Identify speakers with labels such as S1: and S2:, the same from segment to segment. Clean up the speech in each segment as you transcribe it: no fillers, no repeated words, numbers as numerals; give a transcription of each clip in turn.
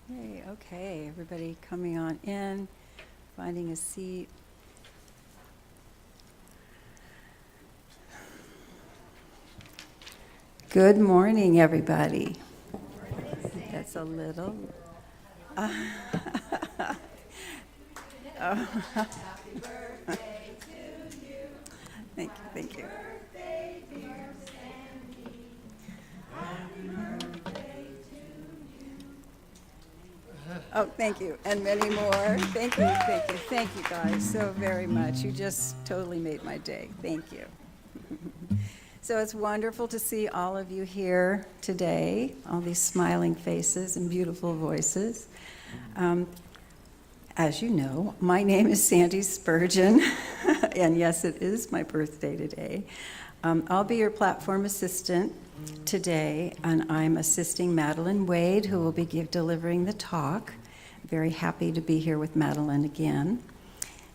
S1: Hey, okay, everybody coming on in, finding a seat. Good morning, everybody. That's a little. Thank you, thank you. Oh, thank you, and many more. Thank you guys so very much. You just totally made my day. Thank you. So it's wonderful to see all of you here today, all these smiling faces and beautiful voices. As you know, my name is Sandy Spurgeon, and yes, it is my birthday today. I'll be your platform assistant today, and I'm assisting Madalyn Wade, who will be delivering the talk. Very happy to be here with Madalyn again.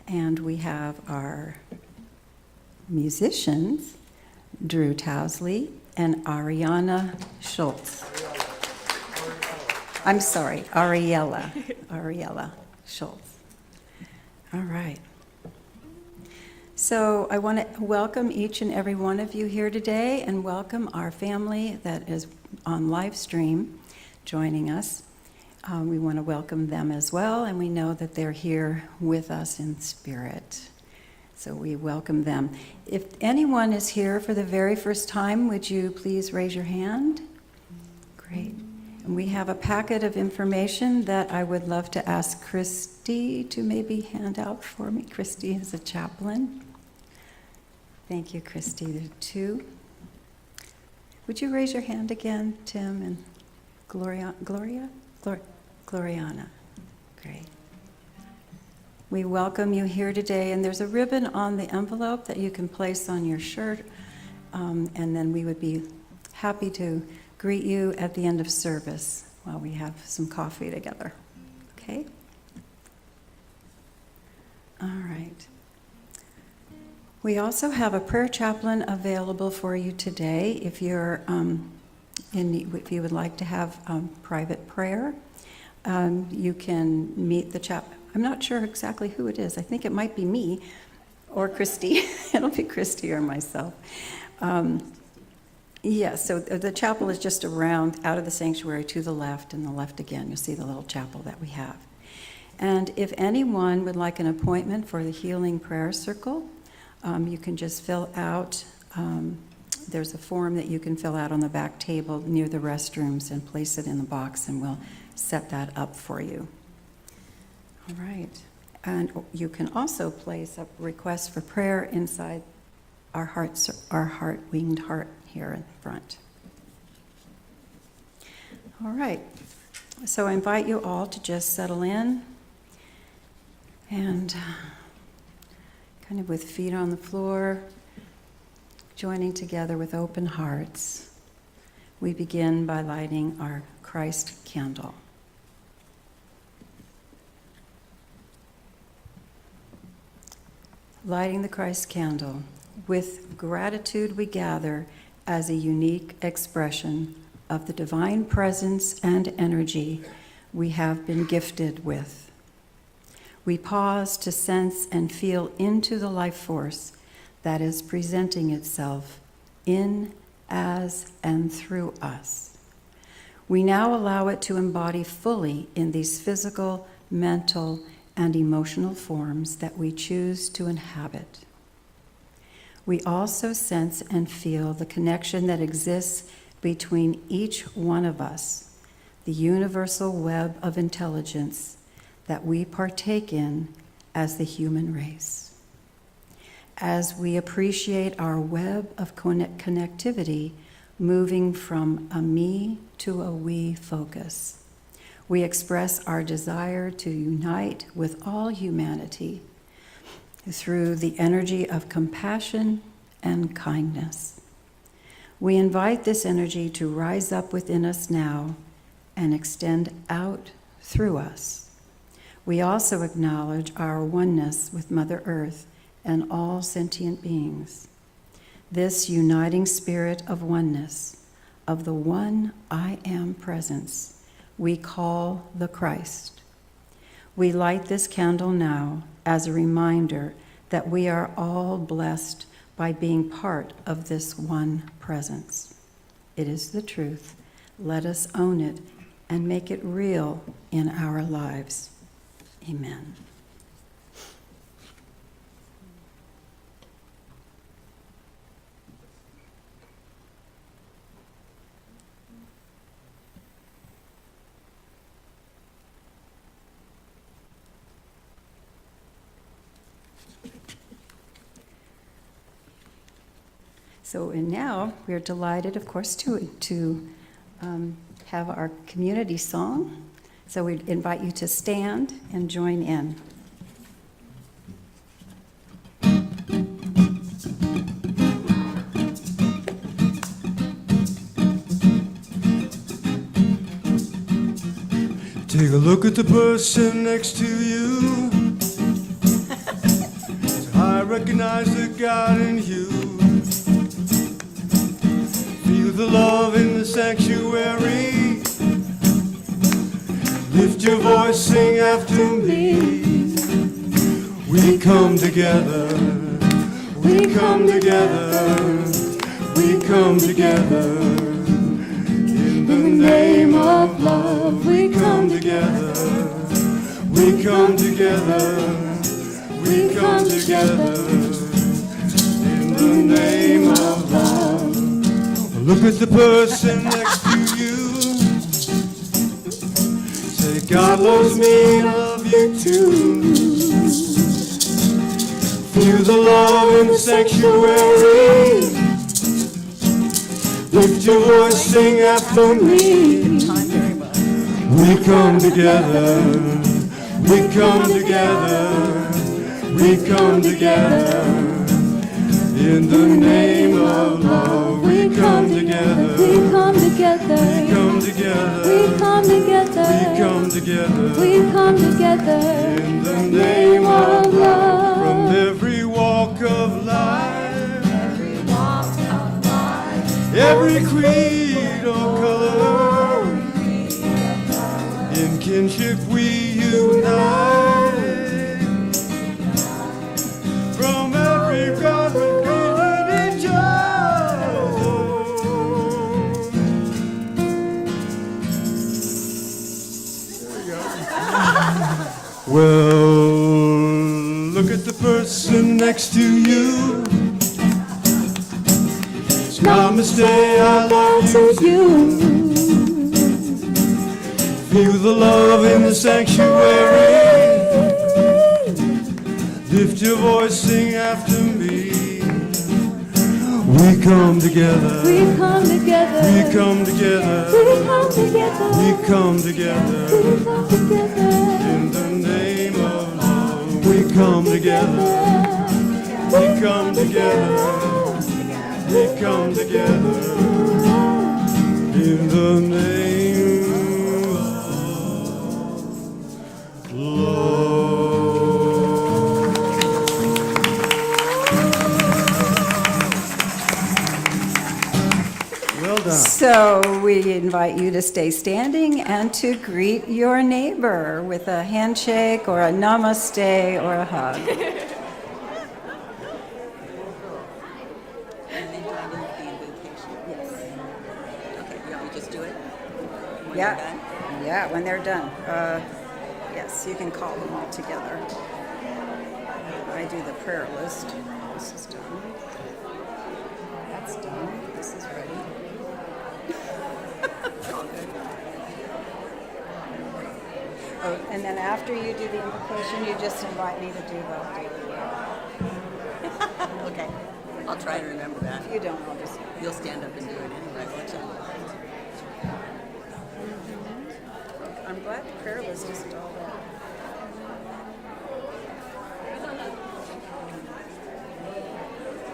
S1: And we have our musicians, Drew Tousley and Schultz. I'm sorry, Ariella Schultz. All right. So I want to welcome each and every one of you here today and welcome our family that is on live stream joining us. We want to welcome them as well, and we know that they're here with us in spirit. So we welcome them. If anyone is here for the very first time, would you please raise your hand? Great. And we have a packet of information that I would love to ask Christy to maybe hand out for me. Christy is a chaplain. Thank you, Christy. There are two. Would you raise your hand again, Tim and Gloriana? Great. We welcome you here today, and there's a ribbon on the envelope that you can place on your shirt, and then we would be happy to greet you at the end of service while we have some coffee together. Okay? All right. We also have a prayer chaplain available for you today if you're if you would like to have private prayer. You can meet the chaplain. I'm not sure exactly who it is. I think it might be me or Christy. It'll be Christy or myself. So the chapel is just around out of the sanctuary to the left, and the left again. You'll see the little chapel that we have. And if anyone would like an appointment for the Healing Prayer Circle, you can just fill out, there's a form that you can fill out on the back table near the restrooms and place it in the box, and we'll set that up for you. All right. And you can also place a request for prayer inside our winged heart here in front. All right. So I invite you all to just settle in and kind of with feet on the floor, joining together with open hearts. We begin by lighting our Christ candle. Lighting the Christ candle, with gratitude we gather as a unique expression of the divine presence and energy we have been gifted with. We pause to sense and feel into the life force that is presenting itself in, as, and through us. We now allow it to embody fully in these physical, mental, and emotional forms that we choose to inhabit. We also sense and feel the connection that exists between each one of us, the universal web of intelligence that we partake in as the human race. As we appreciate our web of connectivity moving from a me to a we focus, we express our desire to unite with all humanity through the energy of compassion and kindness. We invite this energy to rise up within us now and extend out through us. We also acknowledge our oneness with Mother Earth and all sentient beings. This uniting spirit of oneness of the one I Am presence we call the Christ. We light this candle now as a reminder that we are all blessed by being part of this one presence. It is the truth. Let us own it and make it real in our lives. Amen. So, and now we're delighted, of course, to have our community song. So we invite you to stand and join in.
S2: Take a look at the person next to you. I recognize the God in you. Feel the love in the sanctuary. Lift your voice, sing after me. We come together. We come together. We come together. In the name of love, we come together. We come together. We come together. In the name of love. Look at the person next to you. Say, God loves me and I love you too. Feel the love in the sanctuary. Lift your voice, sing after me. We come together. We come together. We come together. In the name of love, we come together.
S3: We come together.
S2: We come together.
S3: We come together.
S2: We come together.
S3: We come together.
S2: In the name of love. From
S3: love.
S2: every walk of life,
S3: Every walk of life.
S2: every creed or color, in kinship we unite. From every God created each other. Well, look at the person next to you. Namaste, I love you.
S3: You.
S2: Feel the love in the sanctuary. Lift your voice, sing after me. We come together.
S3: We come together.
S2: We come together.
S3: We come together.
S2: We come together.
S3: We come together.
S2: In the name of love, we come together. We come together. We come together. In the name of love. Well done.
S1: So we invite you to stay standing and to greet your neighbor with a handshake or a namaste or a hug. Yeah, when they're done. Yes, you can call them all together. I do the prayer list. This is done. That's done. This is ready. Oh, and then after you do the invocation, you just invite me to do the.
S4: Okay, I'll try to remember that.
S1: If you don't, I'll just.
S4: You'll stand up and do it anyway, won't you?
S1: I'm glad the prayer list isn't all that.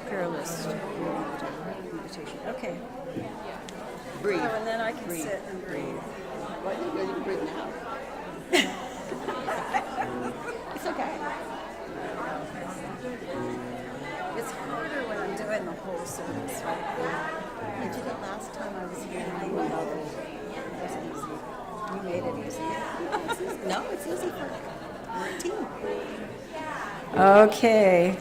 S1: Prayer list. Meditation. Okay.
S4: Breathe.
S1: Oh, and then I can
S4: Breathe.
S1: sit and breathe.
S4: What? You can breathe now. It's okay.
S1: It's harder when I'm doing the whole service, right?
S4: I did it last time I was here. No, it's easy for we're a team.
S1: Okay.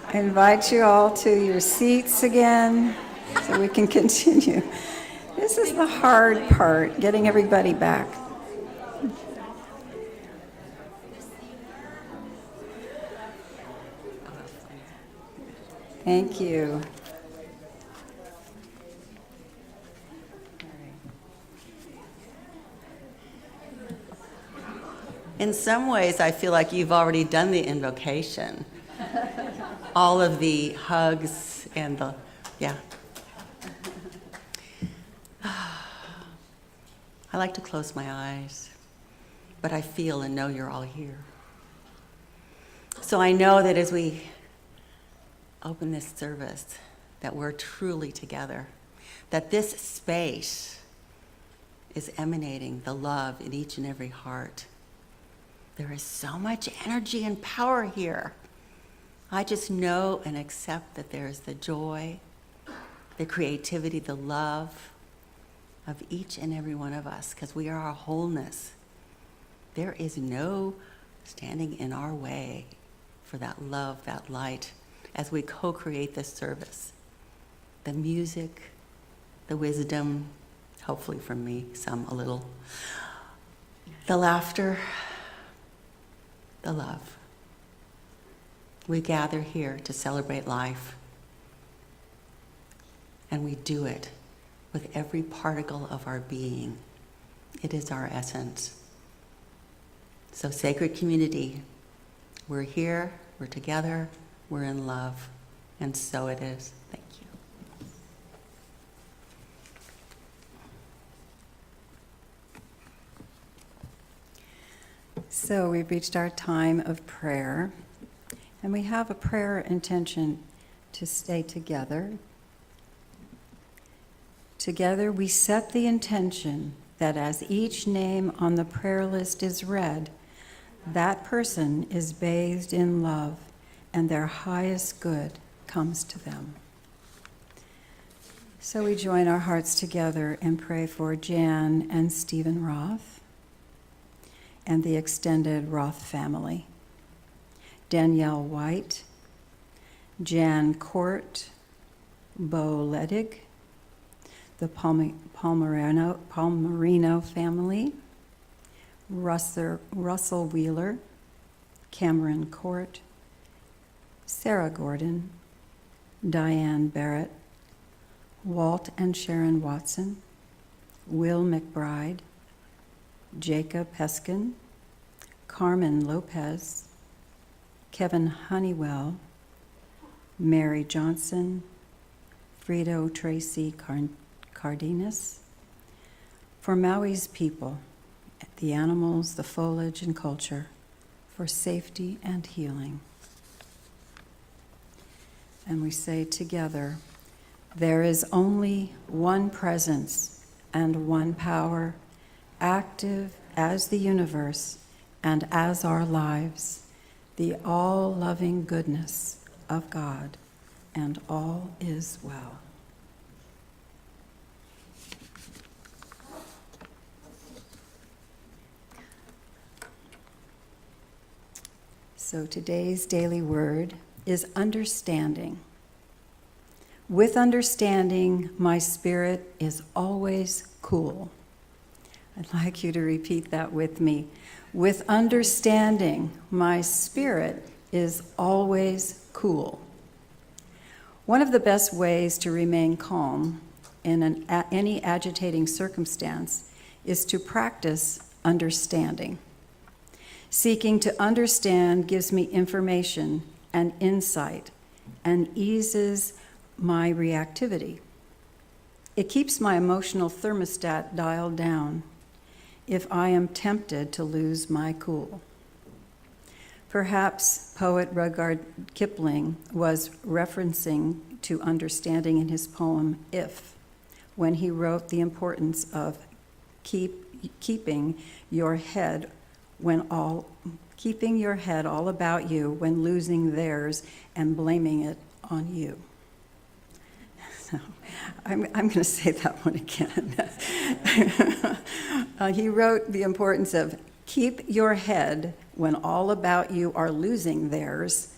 S1: I invite you all to your seats again so we can continue. This is the hard part, getting everybody back. Thank you.
S4: In some ways, I feel like you've already done the invocation. All of the hugs and the, yeah. I like to close my eyes, but I feel and know you're all here. So I know that as we open this service, that we're truly together, that this space is emanating the love in each and every heart. There is so much energy and power here. I just know and accept that there is the joy, the creativity, the love of each and every one of us, because we are our wholeness. There is no standing in our way for that love, that light, as we co-create this service. The music, the wisdom, hopefully from me, some a little, the laughter, the love. We gather here to celebrate life, and we do it with every particle of our being. It is our essence. So sacred community, we're here, we're together, we're in love, and so it is. Thank you.
S1: So we've reached our time of prayer, and we have a prayer intention to stay together. Together we set the intention that as each name on the prayer list is read, that person is bathed in love and their highest good comes to them. So we join our hearts together and pray for Jan and Stephen Roth and the extended Roth family. Danielle White, Jan Court, Bo Ledig, the Palmerino family, Russell Wheeler, Cameron Court, Sarah Gordon, Diane Barrett, Walt and Sharon Watson, Will McBride, Jacob Peskin, Carmen Lopez, Kevin Honeywell, Mary Johnson, Frito Tracy Cardenas, for Maui's people, the animals, the foliage and culture, for safety and healing. And we say together, there is only one presence and one power, active as the universe and as our lives, the all-loving goodness of God, and all is well. So today's daily word is understanding. With understanding, my spirit is always cool. I'd like you to repeat that with me. With understanding, my spirit is always cool. One of the best ways to remain calm in any agitating circumstance is to practice understanding. Seeking to understand gives me information and insight and eases my reactivity. It keeps my emotional thermostat dialed down if I am tempted to lose my cool. Perhaps poet Rudyard Kipling was referencing to understanding in his poem If, when he wrote the importance of keeping your head all about you when losing theirs and blaming it on you. So I'm going to say that one again. He wrote the importance of Keep your head when all about you are losing theirs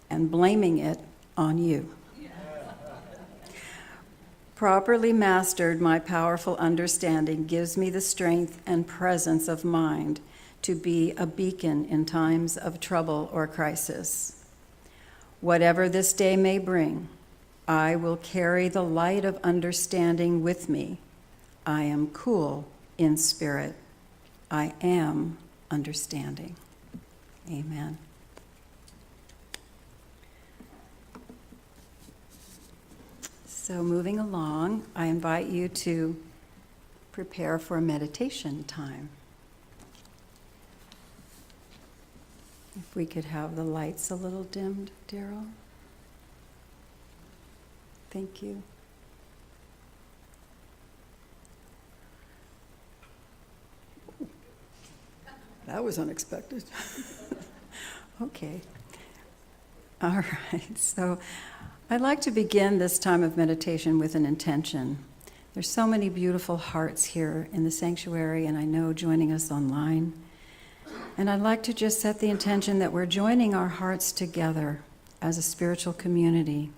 S1: and blaming it on you. Properly mastered, my powerful understanding gives me the strength and presence of mind to be a beacon in times of trouble or crisis. Whatever this day may bring, I will carry the light of understanding with me. I am cool in spirit. I am understanding. Amen. So moving along, I invite you to prepare for a meditation time. If we could have the lights a little dimmed, Daryl. Thank you. That was unexpected. Okay. All right. So I'd like to begin this time of meditation with an intention. There's so many beautiful hearts here in the sanctuary, and I know joining us online. And I'd like to just set the intention that we're joining our hearts together as a spiritual community.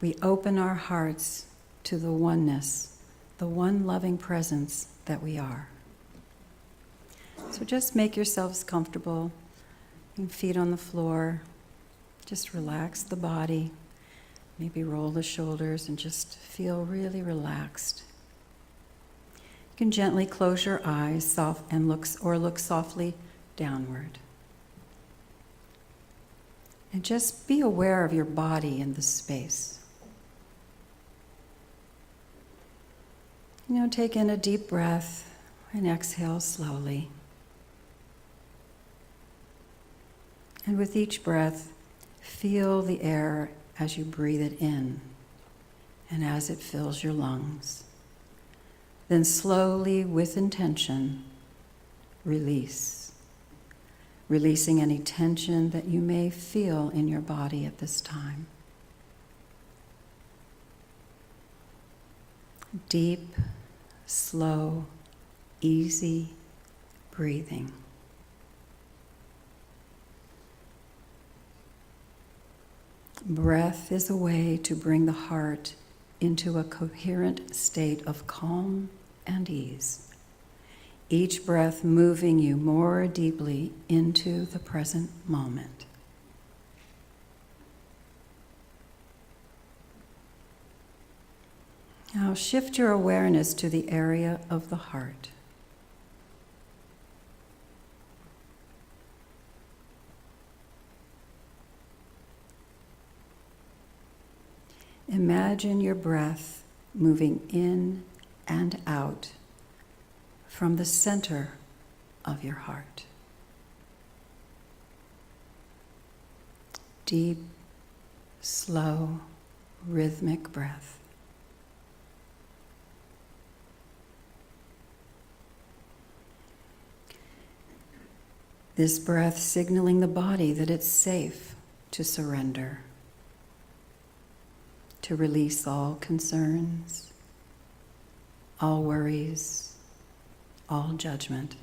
S1: We open our hearts to the oneness, the one loving presence that we are. So just make yourselves comfortable, feet on the floor. Just relax the body. Maybe roll the shoulders and just feel really relaxed. You can gently close your eyes and look softly downward. And just be aware of your body in the space. Take in a deep breath and exhale slowly. And with each breath, feel the air as you breathe it in and as it fills your lungs. Then slowly, with intention, release. Releasing any tension that you may feel in your body at this time. Deep, slow, easy breathing. Breath is a way to bring the heart into a coherent state of calm and ease. Each breath moving you more deeply into the present moment. Now shift your awareness to the area of the heart. Imagine your breath moving in and out from the center of your heart. Deep, slow, rhythmic breath. This breath signaling the body that it's safe to surrender, to release all concerns, all worries, all judgment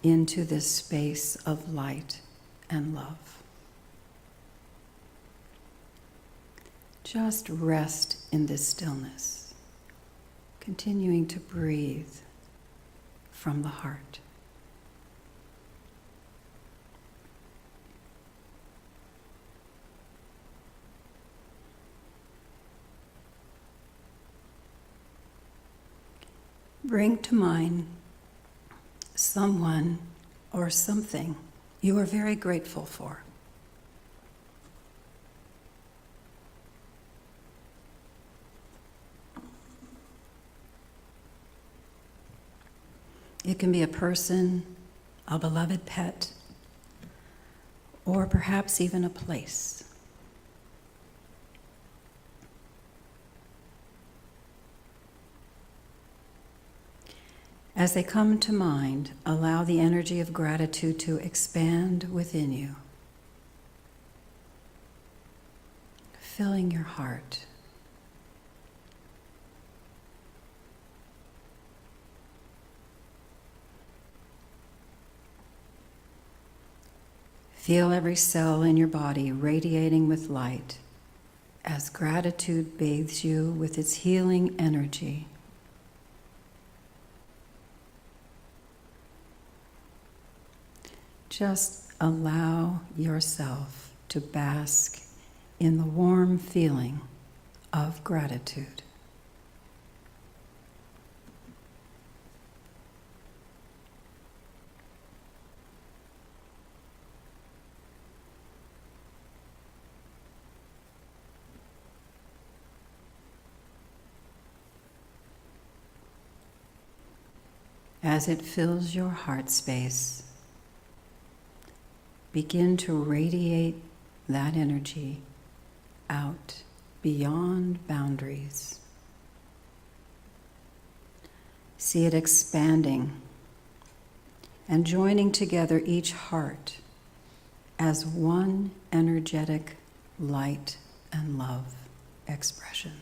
S1: into this space of light and love. Just rest in this stillness, continuing to breathe from the heart. Bring to mind someone or something you are very grateful for. It can be a person, a beloved pet, or perhaps even a place. As they come to mind, allow the energy of gratitude to expand within you, filling your heart. Feel every cell in your body radiating with light as gratitude bathes you with its healing energy. Just allow yourself to bask in the warm feeling of gratitude. As it fills your heart space, begin to radiate that energy out beyond boundaries. See it expanding and joining together each heart as one energetic light and love expression.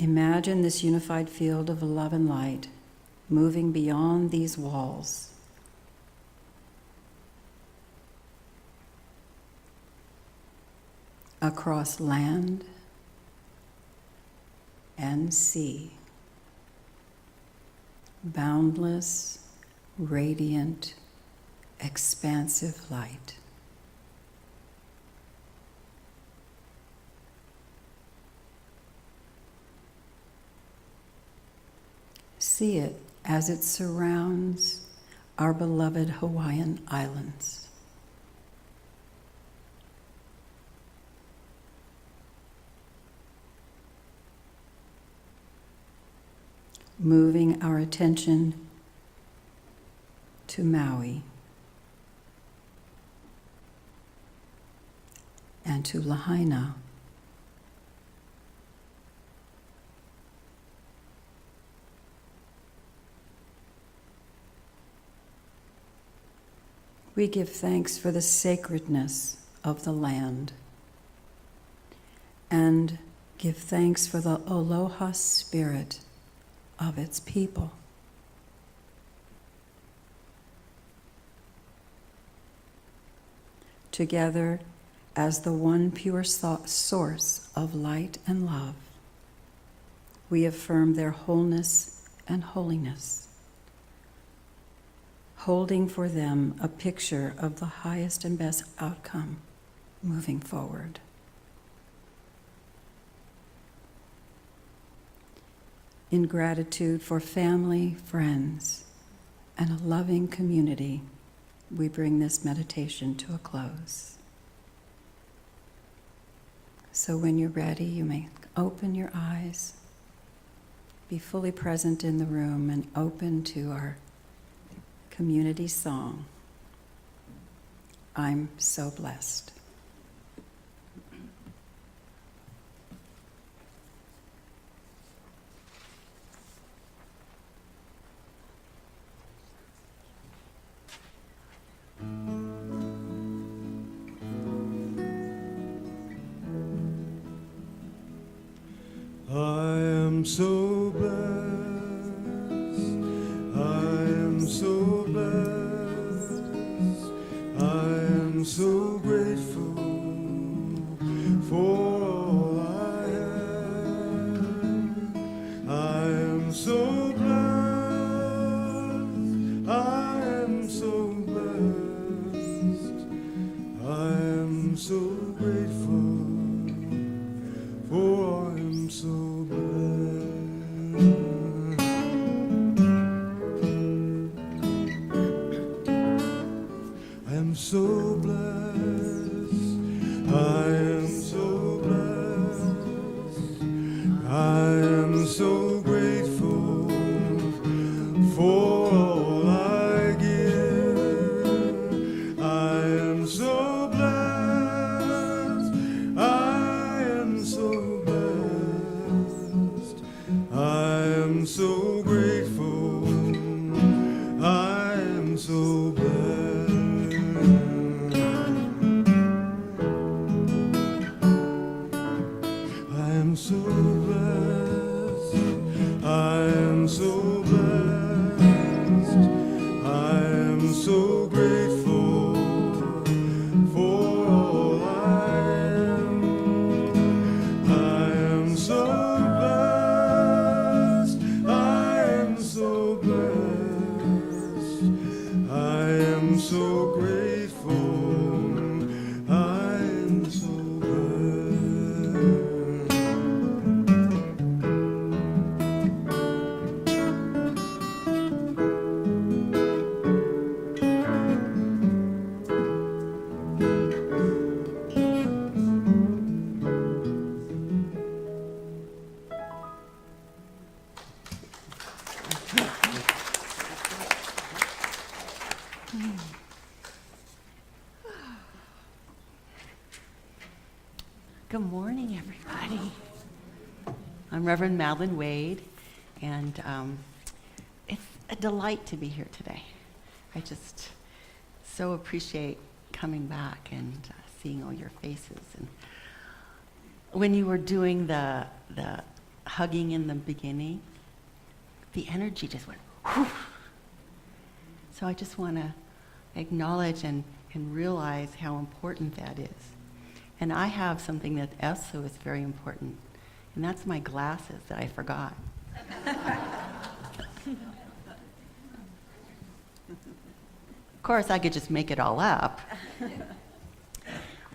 S1: Imagine this unified field of love and light moving beyond these walls. Across land and sea. Boundless, radiant, expansive light. See it as it surrounds our beloved Hawaiian Islands. Moving our attention to Maui and to Lahaina. We give thanks for the sacredness of the land and give thanks for the aloha spirit of its people. Together, as the one pure source of light and love, we affirm their wholeness and holiness, holding for them a picture of the highest and best outcome moving forward. In gratitude for family, friends, and a loving community, we bring this meditation to a close. So when you're ready, you may open your eyes, be fully present in the room, and open to our community song, I'm so blessed.
S2: I am so blessed, I am so blessed, I am so grateful for all I have. I am so blessed, I am so blessed, I am so grateful for I am so blessed. I am so blessed. I am so blessed. I am so grateful for all I give. I am so blessed. I am so blessed. I am so grateful. I am so blessed.
S4: Good morning, everybody. I'm Reverend Madalyn Wade, and it's a delight to be here today. I just so appreciate coming back and seeing all your faces. And when you were doing the hugging in the beginning, the energy just went whew. So I just want to acknowledge and realize how important that is. And I have something that also is very important, and that's my glasses that I forgot. Of course, I could just make it all up,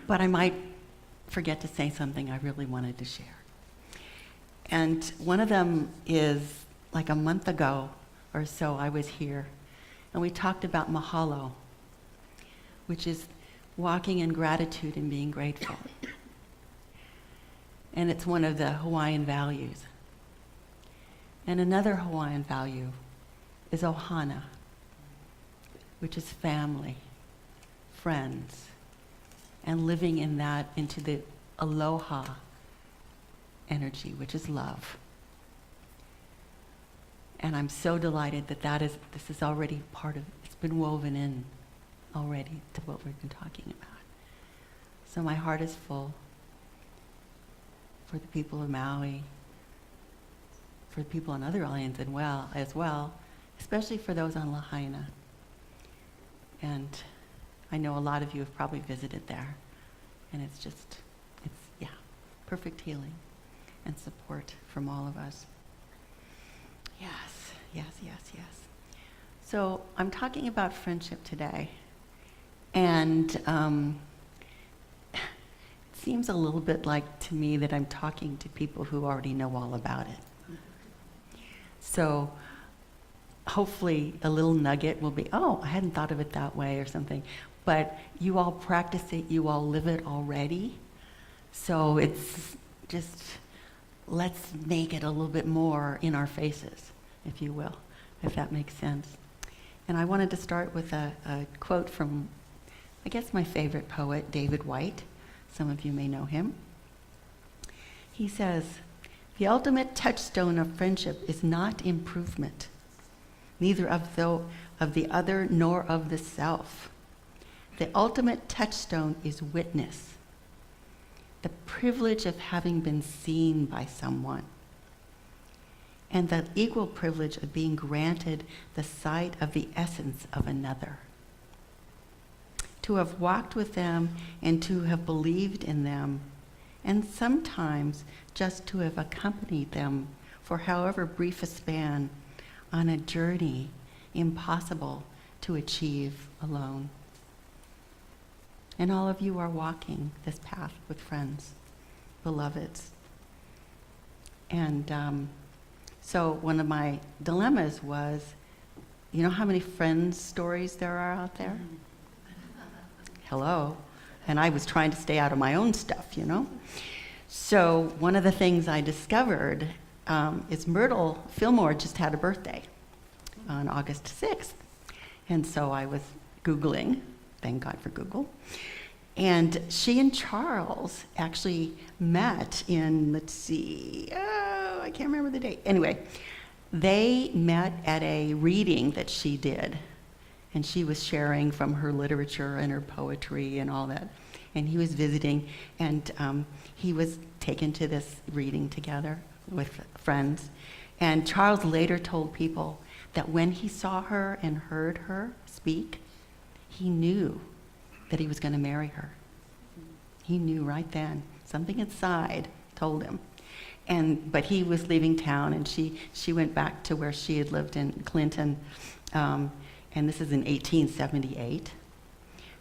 S4: but I might forget to say something I really wanted to share. And one of them is, like a month ago or so, I was here, and we talked about mahalo, which is walking in gratitude and being grateful. And it's one of the Hawaiian values. And another Hawaiian value is ohana, which is family, friends, and living in that into the aloha energy, which is love. And I'm so delighted that this is already part of, it's been woven in already to what we've been talking about. So my heart is full for the people of Maui, for the people on other islands as well, especially for those on Lahaina. And I know a lot of you have probably visited there, and it's perfect healing and support from all of us. Yes. So I'm talking about friendship today. And it seems a little bit like to me that I'm talking to people who already know all about it. So hopefully a little nugget will be, oh, I hadn't thought of it that way or something. But you all practice it, you all live it already. So it's just, let's make it a little bit more in our faces, if you will, if that makes sense. And I wanted to start with a quote from, I guess, my favorite poet, David White. Some of you may know him. He says, "The ultimate touchstone of friendship is not improvement, neither of the other nor of the self. The ultimate touchstone is witness, the privilege of having been seen by someone, and the equal privilege of being granted the sight of the essence of another. To have walked with them and to have believed in them, and sometimes just to have accompanied them for however brief a span on a journey impossible to achieve alone." And all of you are walking this path with friends, beloveds. And so one of my dilemmas was, you know how many friends stories there are out there? Hello. And I was trying to stay out of my own stuff, you know? So one of the things I discovered is Myrtle Fillmore just had a birthday on August 6th. And so I was Googling, thank God for Google. And she and Charles actually met in, I can't remember the date. Anyway, they met at a reading that she did. And she was sharing from her literature and her poetry and all that. And he was visiting, and he was taken to this reading together with friends. And Charles later told people that when he saw her and heard her speak, he knew that he was going to marry her. He knew right then. Something inside told him. But he was leaving town, and she went back to where she had lived in Clinton, and this is in 1878.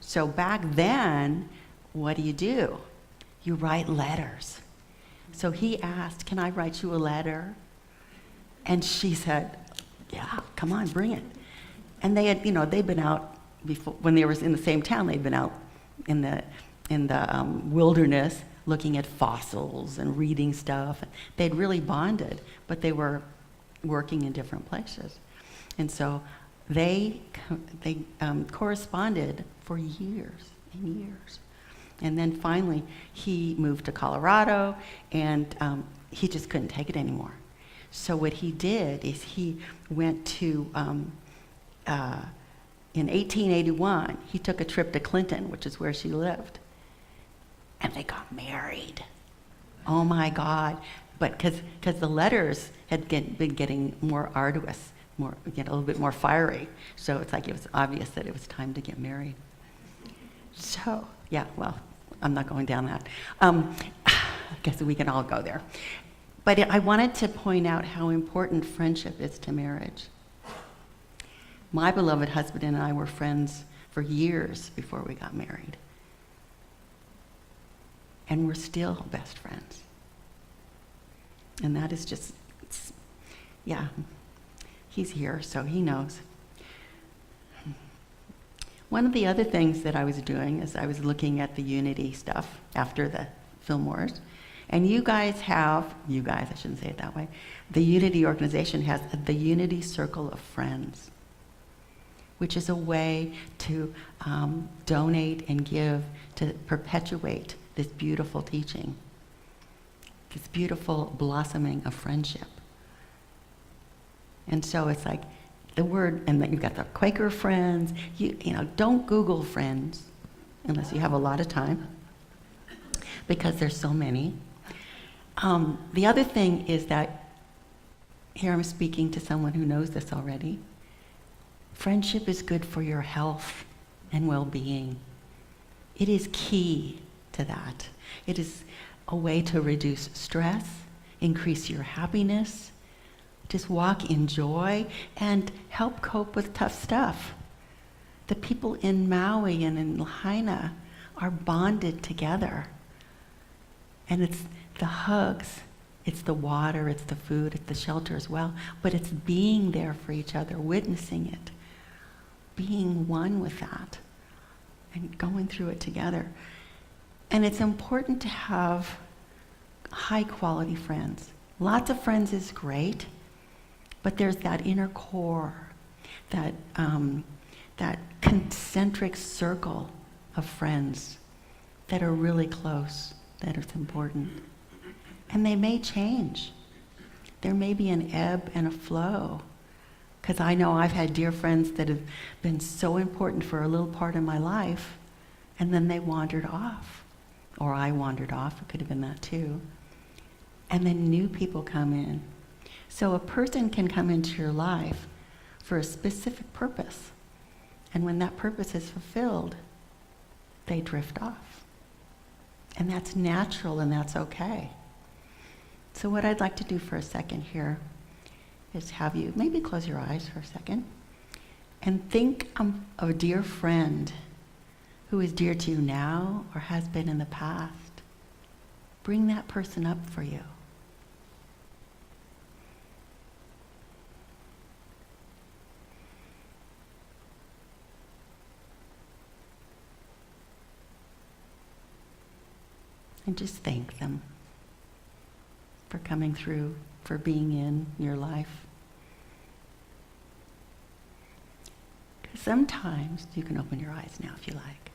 S4: So back then, what do? You write letters. So he asked, "Can I write you a letter?" And she said, "Yeah, come on, bring it." And they had, they'd been out before, when they were in the same town, they'd been out in the wilderness looking at fossils and reading stuff. They'd really bonded, but they were working in different places. And so they corresponded for years and years And then finally, he moved to Colorado, and he just couldn't take it anymore. So what he did is he went to, in 1881, he took a trip to Clinton, which is where she lived, and they got married. Oh my God. But because the letters had been getting more arduous, a little bit more fiery. So it's like it was obvious that it was time to get married. So, yeah, well, I'm not going down that. I guess we can all go there. But I wanted to point out how important friendship is to marriage. My beloved husband and I were friends for years before we got married. And we're still best friends. And that is just, yeah, he's here, so he knows. One of the other things that I was doing is I was looking at the Unity stuff after the film wars. And I shouldn't say it that way, the Unity organization has the Unity Circle of Friends, which is a way to donate and give to perpetuate this beautiful teaching, this beautiful blossoming of friendship. And so it's like the word, and then you've got the Quaker Friends. You know, don't Google friends unless you have a lot of time, because there's so many. The other thing is that, here I'm speaking to someone who knows this already, friendship is good for your health and well-being. It is key to that. It is a way to reduce stress, increase your happiness, just walk in joy, and help cope with tough stuff. The people in Maui and in Lahaina are bonded together. And it's the hugs, it's the water, it's the food, it's the shelter as well, but it's being there for each other, witnessing it, being one with that, and going through it together. And it's important to have high quality friends. Lots of friends is great, but there's that inner core, that concentric circle of friends that are really close, that is important. And they may change. There may be an ebb and a flow. Because I know I've had dear friends that have been so important for a little part of my life, and then they wandered off. Or I wandered off, it could have been that too. And then new people come in. So a person can come into your life for a specific purpose. And when that purpose is fulfilled, they drift off. And that's natural and that's okay. So what I'd like to do for a second here is have you maybe close your eyes for a second and think of a dear friend who is dear to you now or has been in the past. Bring that person up for you. And just thank them for coming through, for being in your life. Because sometimes, you can open your eyes now if you like.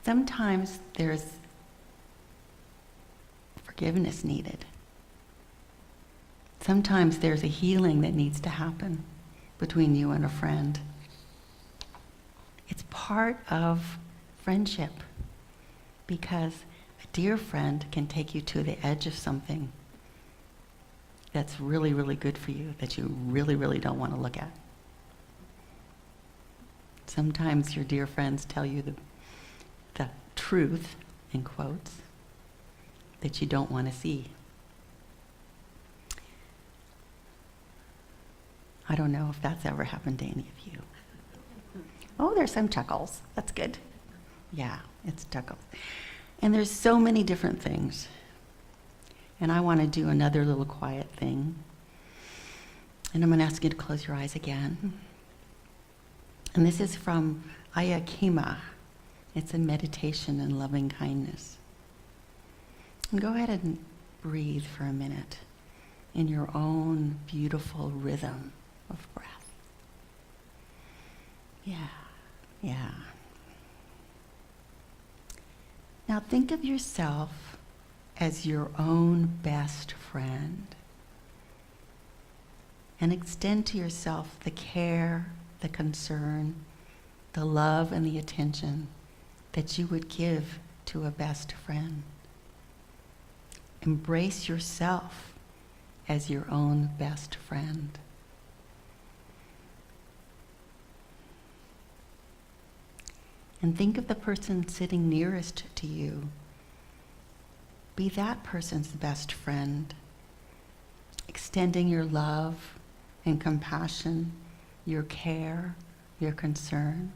S4: Sometimes there's forgiveness needed. Sometimes there's a healing that needs to happen between you and a friend. It's part of friendship, because a dear friend can take you to the edge of something that's really, really good for you, that you really, really don't want to look at. Sometimes your dear friends tell you the truth, in quotes, that you don't want to see. I don't know if that's ever happened to any of you. Oh, there's some chuckles. That's good. Yeah, it's chuckles. And there's so many different things. And I want to do another little quiet thing. And I'm going to ask you to close your eyes again. And this is from Ayakima. It's a meditation in loving kindness. And go ahead and breathe for a minute in your own beautiful rhythm of breath. Yeah, yeah. Now think of yourself as your own best friend. And extend to yourself the care, the concern, the love, and the attention that you would give to a best friend. Embrace yourself as your own best friend. And think of the person sitting nearest to you. Be that person's best friend, extending your love and compassion, your care, your concern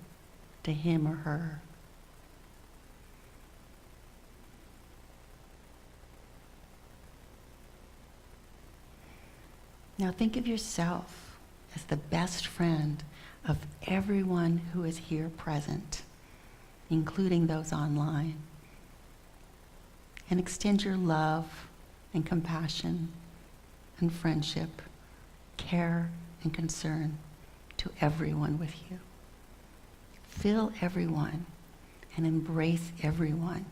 S4: to him or her. Now think of yourself as the best friend of everyone who is here present, including those online. And extend your love and compassion and friendship, care and concern to everyone with you. Fill everyone and embrace everyone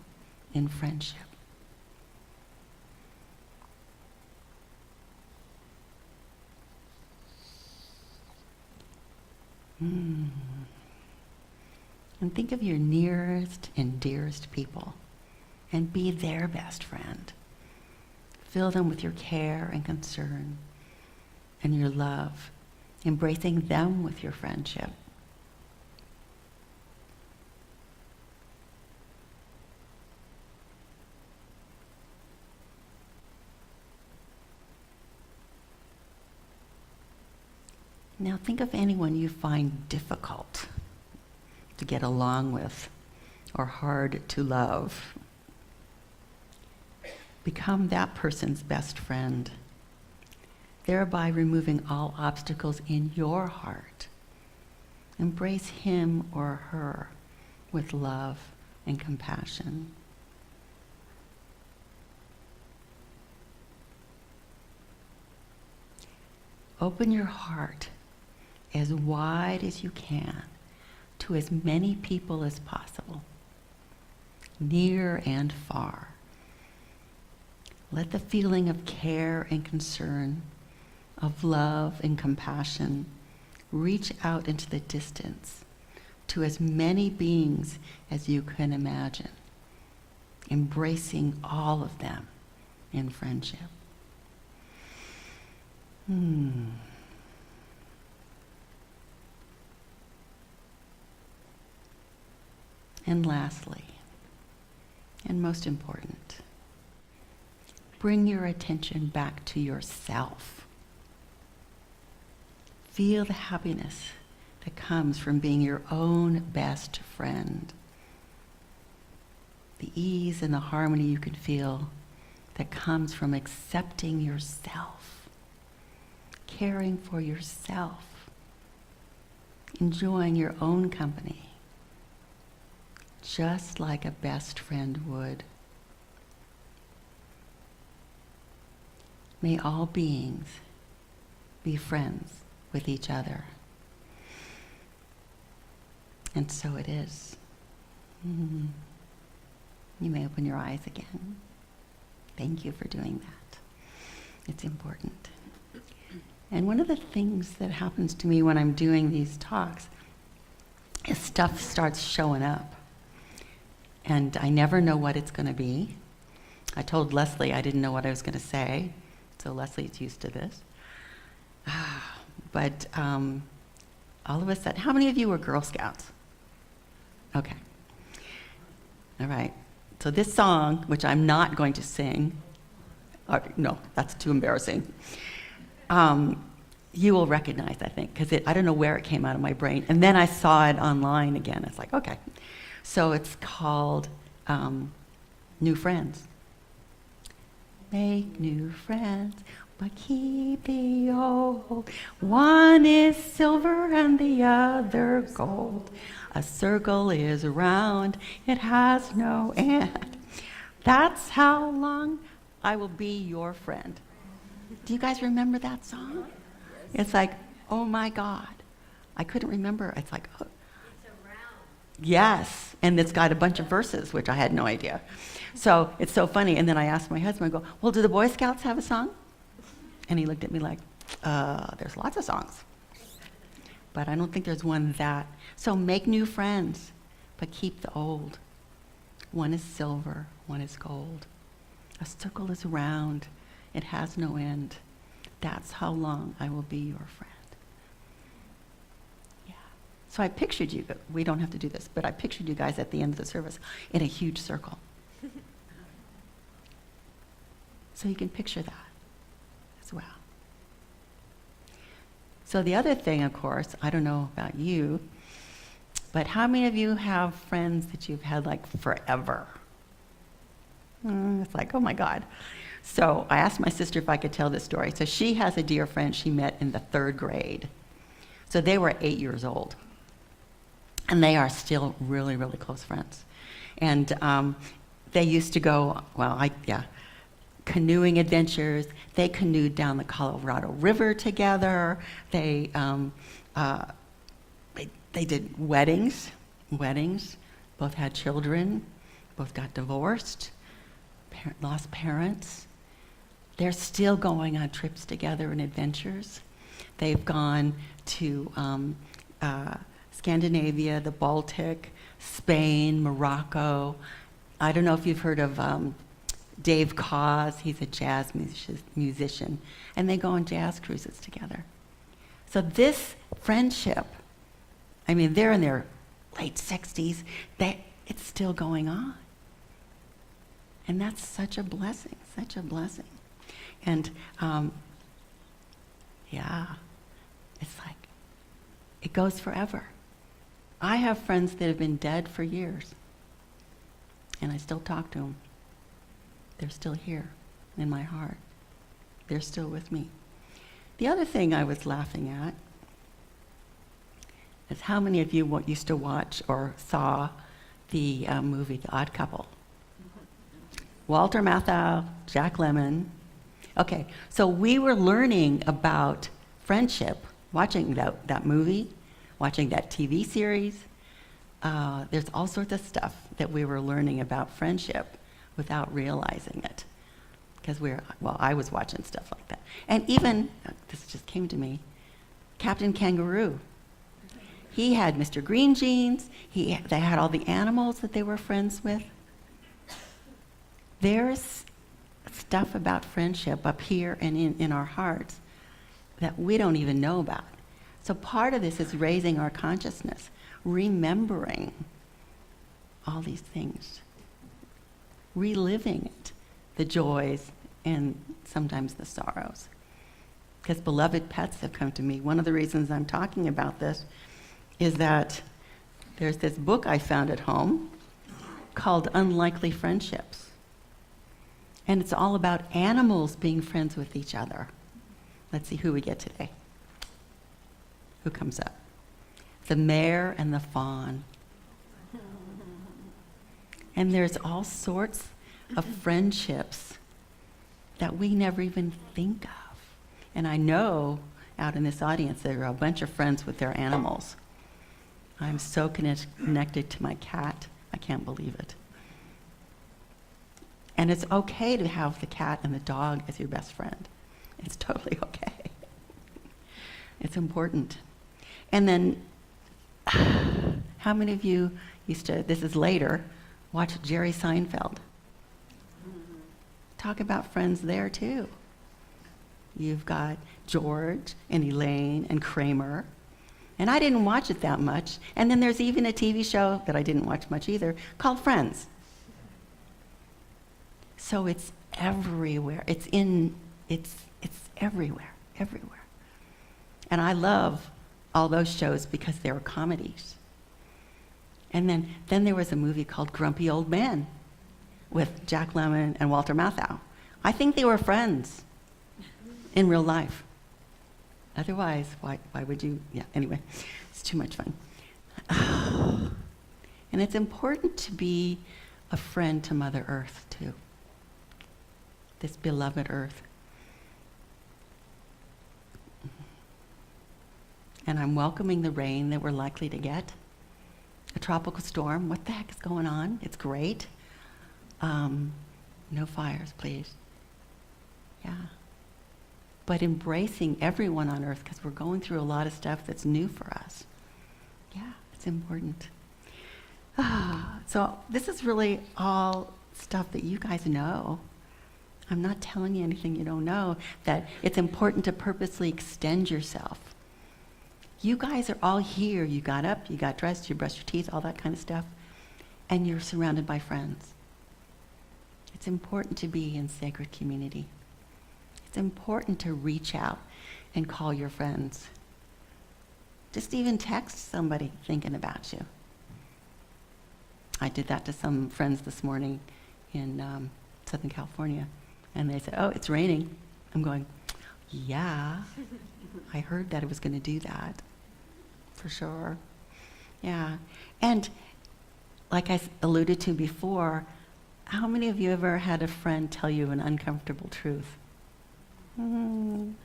S4: in friendship. And think of your nearest and dearest people and be their best friend. Fill them with your care and concern and your love, embracing them with your friendship. Now think of anyone you find difficult to get along with or hard to love. Become that person's best friend, thereby removing all obstacles in your heart. Embrace him or her with love and compassion. Open your heart as wide as you can to as many people as possible, near and far. Let the feeling of care and concern, of love and compassion reach out into the distance to as many beings as you can imagine, embracing all of them in friendship. And lastly, and most important, bring your attention back to yourself. Feel the happiness that comes from being your own best friend. The ease and the harmony you can feel that comes from accepting yourself, caring for yourself, enjoying your own company, just like a best friend would. May all beings be friends with each other. And so it is. You may open your eyes again. Thank you for doing that. It's important. And one of the things that happens to me when I'm doing these talks is stuff starts showing up. And I never know what it's going to be. I told Leslie I didn't know what I was going to say, so Leslie's used to this. But all of a sudden, how many of you were Girl Scouts? Okay. All right. So this song, which I'm not going to sing, no, that's too embarrassing. You will recognize, I think, because I don't know where it came out of my brain. And then I saw it online again. It's like, okay. So it's called New Friends. Make new friends, but keep the old. One is silver and the other gold. A circle is round, it has no end. That's how long I will be your friend. Do you guys remember that song? It's like, oh my God. I couldn't remember. It's like, oh. Yes, and it's got a bunch of verses, which I had no idea. So it's so funny. And then I asked my husband, I go, well, do the Boy Scouts have a song? And he looked at me like, there's lots of songs. But I don't think there's one that. So make new friends, but keep the old. One is silver, one is gold. A circle is round, it has no end. That's how long I will be your friend. Yeah. So I pictured you, we don't have to do this, but I pictured you guys at the end of the service in a huge circle. So you can picture that as well. So the other thing, of course, I don't know about you, but how many of you have friends that you've had like forever? It's like, oh my God. So I asked my sister if I could tell this story. So she has a dear friend she met in the 3rd grade. So they were 8 years old. And they are still really, really close friends. And they used to go, canoeing adventures. They canoed down the Colorado River together. They did weddings, both had children, both got divorced, lost parents. They're still going on trips together and adventures. They've gone to Scandinavia, the Baltic, Spain, Morocco. I don't know if you've heard of Dave Cause. He's a jazz musician. And they go on jazz cruises together. So this friendship, I mean, they're in their late 60s. It's still going on. And that's such a blessing, such a blessing. And it's like, it goes forever. I have friends that have been dead for years, and I still talk to them. They're still here in my heart. They're still with me. The other thing I was laughing at is how many of you used to watch or saw the movie The Odd Couple? Walter Matthau, Jack Lemmon. Okay, so we were learning about friendship, watching that movie, watching that TV series. There's all sorts of stuff that we were learning about friendship without realizing it. Because I was watching stuff like that. And even, this just came to me, Captain Kangaroo. He had Mr. Green Jeans. They had all the animals that they were friends with. There's stuff about friendship up here and in our hearts that we don't even know about. So part of this is raising our consciousness, remembering all these things, reliving it, the joys and sometimes the sorrows. Because beloved pets have come to me. One of the reasons I'm talking about this is that there's this book I found at home called Unlikely Friendships. And it's all about animals being friends with each other. Let's see who we get today. Who comes up? The mare and the fawn. And there's all sorts of friendships that we never even think of. And I know out in this audience there are a bunch of friends with their animals. I'm so connected to my cat, I can't believe it. And it's okay to have the cat and the dog as your best friend. It's totally okay. It's important. And then, how many of you used to, this is later, watch Jerry Seinfeld? Talk about friends there too. You've got George and Elaine and Kramer. And I didn't watch it that much. And then there's even a TV show that I didn't watch much either called Friends. So it's everywhere. It's everywhere, everywhere. And I love all those shows because they were comedies. And then there was a movie called Grumpy Old Men with Jack Lemmon and Walter Matthau. I think they were friends in real life. Otherwise, why would you? Yeah, anyway, it's too much fun. And it's important to be a friend to Mother Earth, too. This beloved Earth. And I'm welcoming the rain that we're likely to get. a tropical storm. What the heck is going on? It's great. No fires, please. Yeah. But embracing everyone on earth, because we're going through a lot of stuff that's new for us. Yeah, it's important. So this is really all stuff that you guys know. I'm not telling you anything you don't know, that it's important to purposely extend yourself. You guys are all here. You got up, you got dressed, you brushed your teeth, all that kind of stuff, and you're surrounded by friends. It's important to be in sacred community. It's important to reach out and call your friends. Just even text somebody thinking about you. I did that to some friends this morning in Southern California, and they said, "Oh, it's raining." I'm going, "Yeah, I heard that it was going to do that, for sure." Yeah, and like I alluded to before, how many of you ever had a friend tell you an uncomfortable truth? And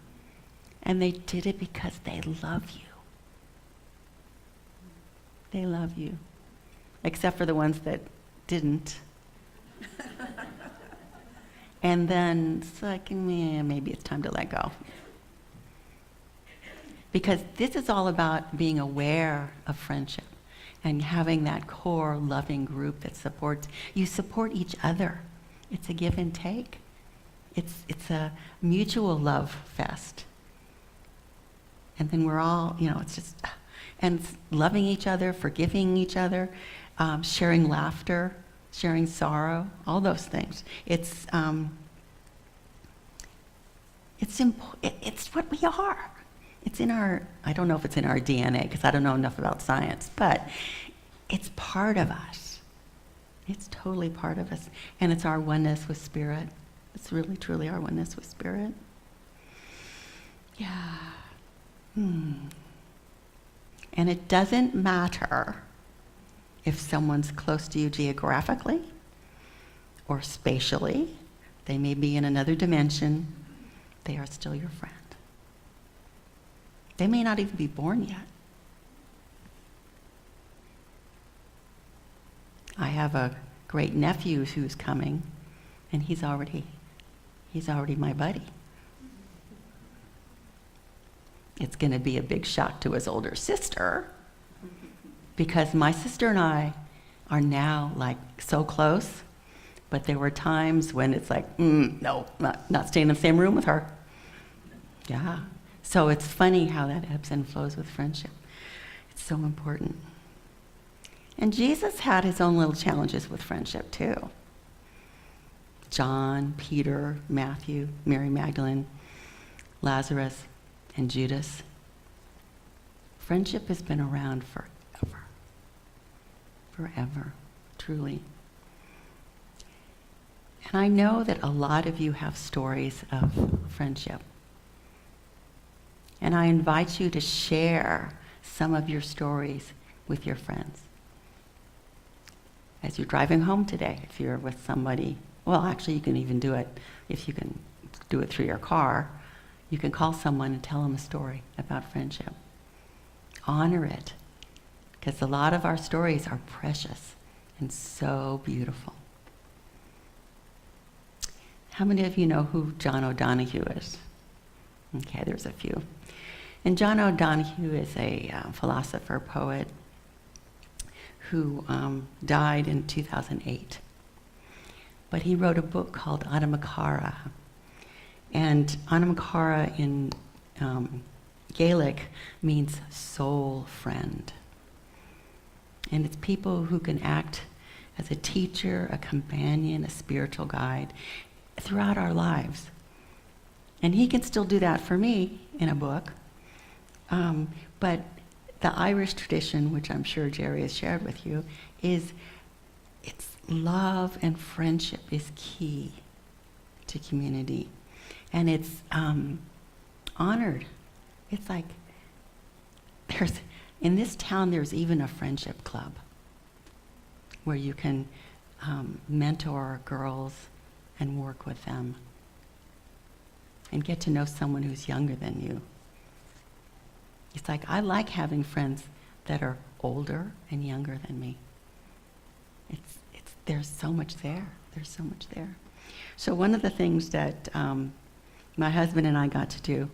S4: they did it because they love you. They love you. Except for the ones that didn't. And then it's like, maybe it's time to let go. Because this is all about being aware of friendship and having that core loving group that supports. You support each other. It's a give and take. It's a mutual love fest. And then we're all, it's just, and loving each other, forgiving each other, sharing laughter, sharing sorrow, all those things. It's what we are. It's in our, I don't know if it's in our DNA, because I don't know enough about science, but it's part of us. It's totally part of us. And it's our oneness with Spirit. It's really, truly our oneness with Spirit. Yeah. And it doesn't matter if someone's close to you geographically or spatially. They may be in another dimension. They are still your friend. They may not even be born yet. I have a great nephew who's coming, and he's already my buddy. It's going to be a big shock to his older sister, because my sister and I are now like so close, but there were times when it's like, no, not staying in the same room with her. Yeah. So it's funny how that ebbs and flows with friendship. It's so important. And Jesus had his own little challenges with friendship too. John, Peter, Matthew, Mary Magdalene, Lazarus, and Judas. Friendship has been around forever. Forever, truly. And I know that a lot of you have stories of friendship. And I invite you to share some of your stories with your friends. As you're driving home today, if you're with somebody, well, actually you can even do it, if you can do it through your car, you can call someone and tell them a story about friendship. Honor it, because a lot of our stories are precious and so beautiful. How many of you know who John O'Donohue is? Okay, there's a few. And John O'Donohue is a philosopher, poet, who died in 2008. But he wrote a book called Anamacara. And Anamacara in Gaelic means soul friend. And it's people who can act as a teacher, a companion, a spiritual guide throughout our lives. And he can still do that for me in a book. But the Irish tradition, which I'm sure Jerry has shared with you, is it's love and friendship is key to community. And it's honored. It's like, in this town, there's even a friendship club where you can mentor girls and work with them and get to know someone who's younger than you. It's like, I like having friends that are older and younger than me. There's so much there. There's so much there. So one of the things that my husband and I got to do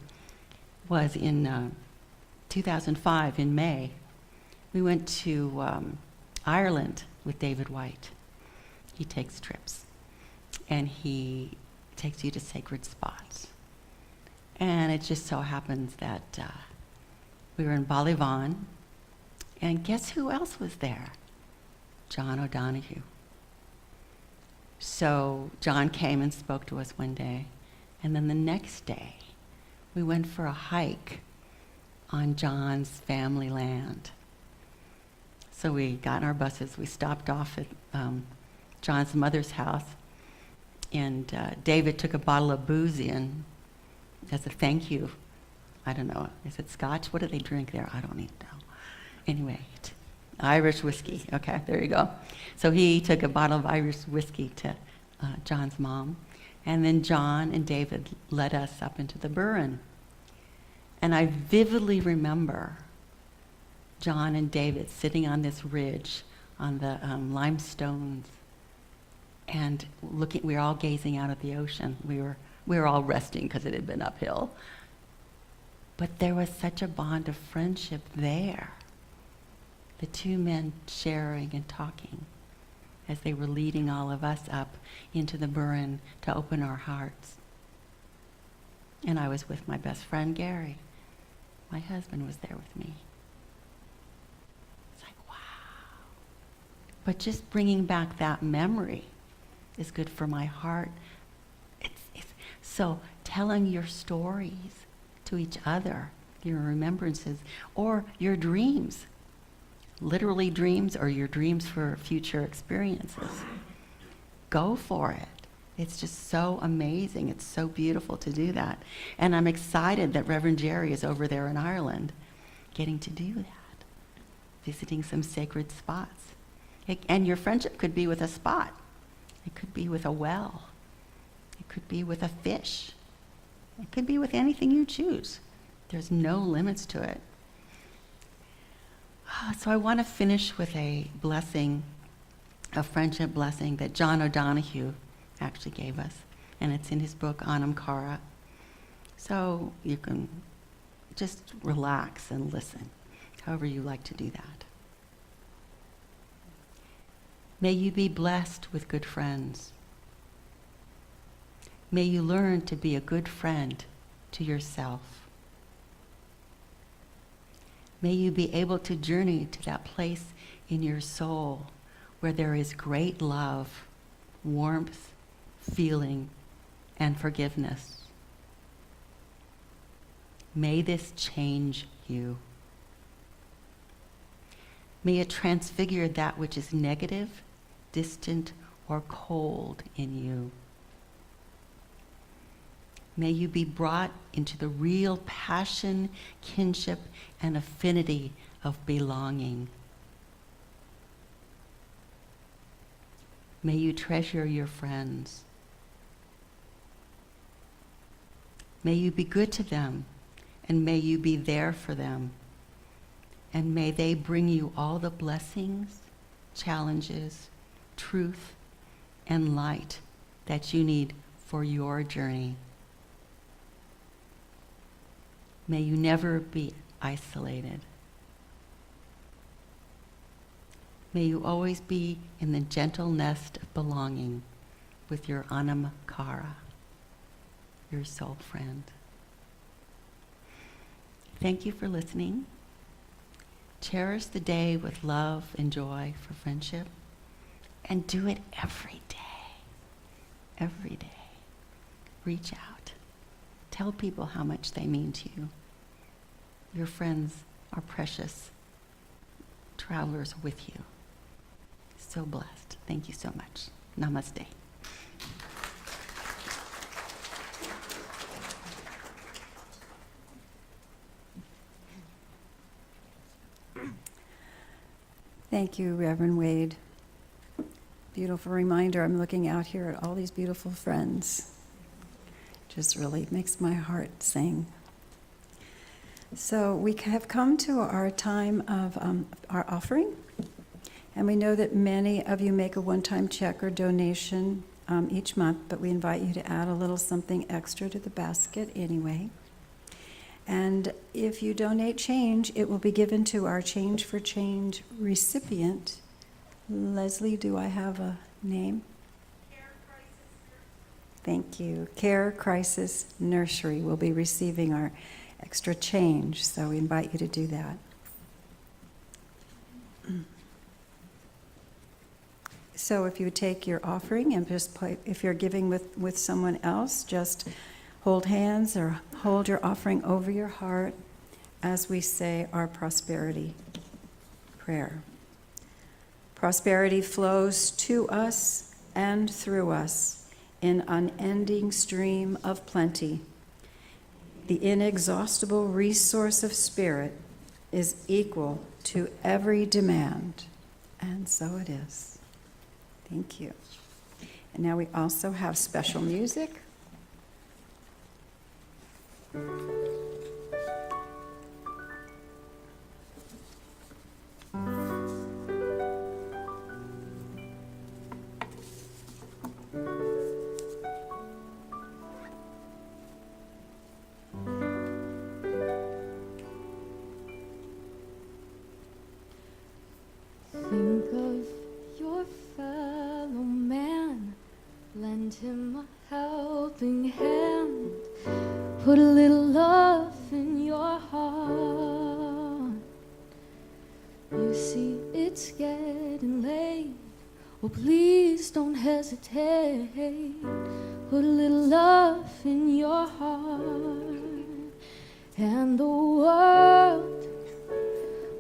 S4: was in 2005, in May, we went to Ireland with David White. He takes trips, and he takes you to sacred spots. And it just so happens that we were in Ballyvaughan, and guess who else was there? John O'Donohue. So John came and spoke to us one day, and then the next day, we went for a hike on John's family land. So we got in our buses, we stopped off at John's mother's house, and David took a bottle of booze in as a thank you. I don't know, is it scotch? What do they drink there? I don't even know. Anyway, Irish whiskey. Okay, there you go. So he took a bottle of Irish whiskey to John's mom, and then John and David led us up into the Burren. And I vividly remember John and David sitting on this ridge on the limestones, and looking. We were all gazing out at the ocean. We were all resting because it had been uphill. But there was such a bond of friendship there. The two men sharing and talking as they were leading all of us up into the Burren to open our hearts. And I was with my best friend, Gary. My husband was there with me. It's like, wow. But just bringing back that memory is good for my heart. So telling your stories to each other, your remembrances, or your dreams, literally dreams or your dreams for future experiences. Go for it. It's just so amazing. It's so beautiful to do that. And I'm excited that Reverend Jerry is over there in Ireland getting to do that, visiting some sacred spots. And your friendship could be with a spot. It could be with a well. It could be with a fish. It could be with anything you choose. There's no limits to it. So I want to finish with a blessing, a friendship blessing that John O'Donohue actually gave us. And it's in his book, Anam Cara. So you can just relax and listen, however you like to do that. May you be blessed with good friends. May you learn to be a good friend to yourself. May you be able to journey to that place in your soul where there is great love, warmth, feeling, and forgiveness. May this change you. May it transfigure that which is negative, distant, or cold in you. May you be brought into the real passion, kinship, and affinity of belonging. May you treasure your friends. May you be good to them, and may you be there for them. And may they bring you all the blessings, challenges, truth, and light that you need for your journey. May you never be isolated. May you always be in the gentle nest of belonging with your Anam Cara, your soul friend. Thank you for listening. Cherish the day with love and joy for friendship, and do it every day. Every day. Reach out. Tell people how much they mean to you. Your friends are precious travelers with you. So blessed. Thank you so much. Namaste.
S1: Thank you, Reverend Wade. Beautiful reminder. I'm looking out here at all these beautiful friends. Just really makes my heart sing. So we have come to our time of our offering, and we know that many of you make a one-time check or donation each month, but we invite you to add a little something extra to the basket anyway. And if you donate change, it will be given to our Change for Change recipient. Leslie, do I have a name? Thank you. Care Crisis Nursery will be receiving our extra change, so we invite you to do that. So if you would take your offering and just play, if you're giving with someone else, just hold hands or hold your offering over your heart as we say our prosperity prayer. Prosperity flows to us and through us in unending stream of plenty. The inexhaustible resource of spirit is equal to every demand, and so it is. Thank you. And now we also have special music.
S3: Think of your fellow man, lend him a helping hand, put a little love in your heart. You see it's getting late, oh please don't hesitate, put a little love in your heart, and the world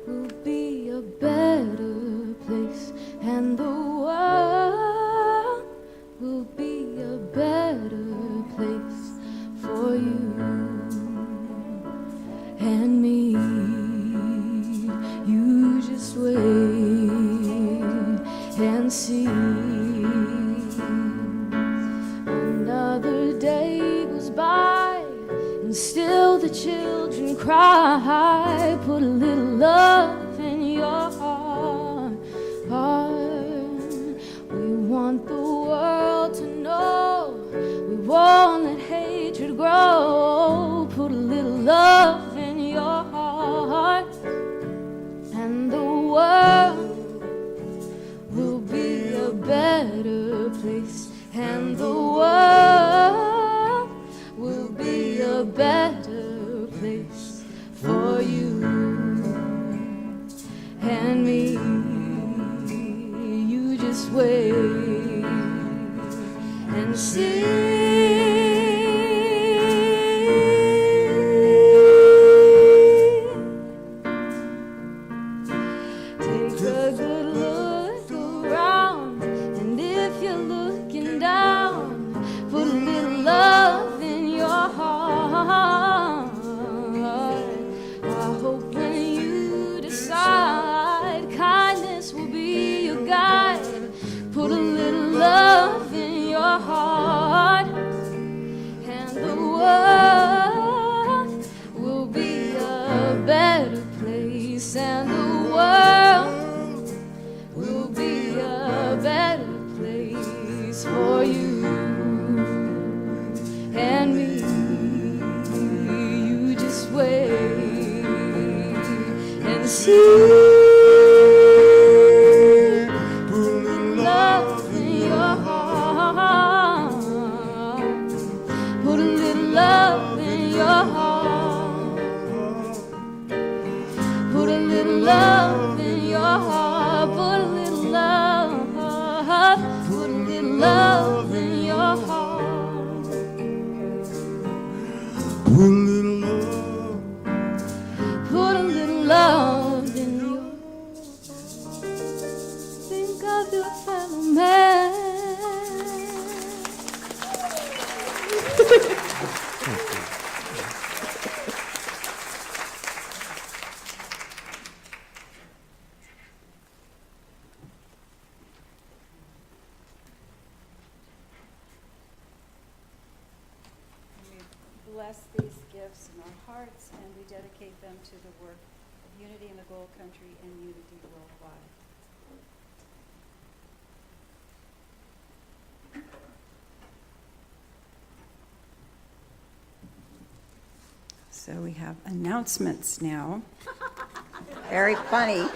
S3: will be a better place, and the world will be a better place for you and me. You just wait and see. Another day goes by and still the children cry. Put a little love in your heart. We want the world to know we won't let hatred grow. Put a little love in your heart, and the world will be a better place, and the world will be a better place for you and me. You just wait and see. Take a good look around, and if you're looking down, put a little love in your heart. I hope when you decide, kindness will be your guide. Put a little love in your heart, and the world will be a better place, and the world will be a better place for you and me. You just wait and see. Love in your heart, put a little love, put a little love in your heart.
S2: Put a little love.
S3: Put a little love in your. Think of your fellow man.
S1: bless these gifts in our hearts, and we dedicate them to the work of unity in the Gold Country and unity worldwide. So we have announcements now. Very funny.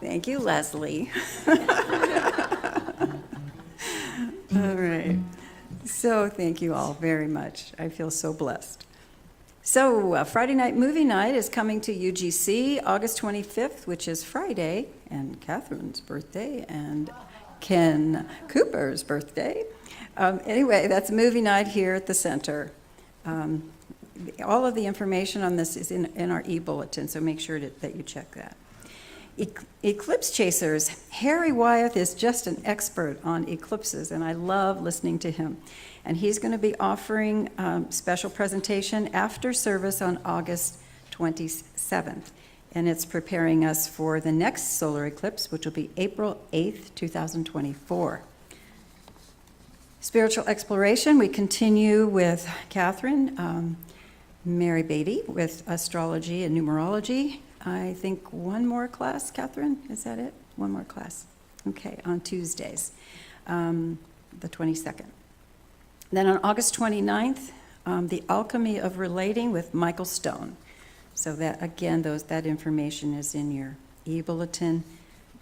S1: Thank you, Leslie. All right. So thank you all very much. I feel so blessed. So Friday night movie night is coming to UGC August 25th, which is Friday, and Catherine's birthday, and Ken Cooper's birthday. Anyway, that's a movie night here at the center. All of the information on this is in our e-bulletin, so make sure that you check that. Eclipse chasers. Harry Wyeth is just an expert on eclipses, and I love listening to him. And he's going to be offering a special presentation after service on August 27th. And it's preparing us for the next solar eclipse, which will be April 8th, 2024. Spiritual exploration, we continue with Catherine, Mary Beatty with astrology and numerology. I think one more class, Catherine, is that it? One more class. Okay, on Tuesdays, the 22nd. Then on August 29th, The Alchemy of Relating with Michael Stone. So that, again, that information is in your e-bulletin.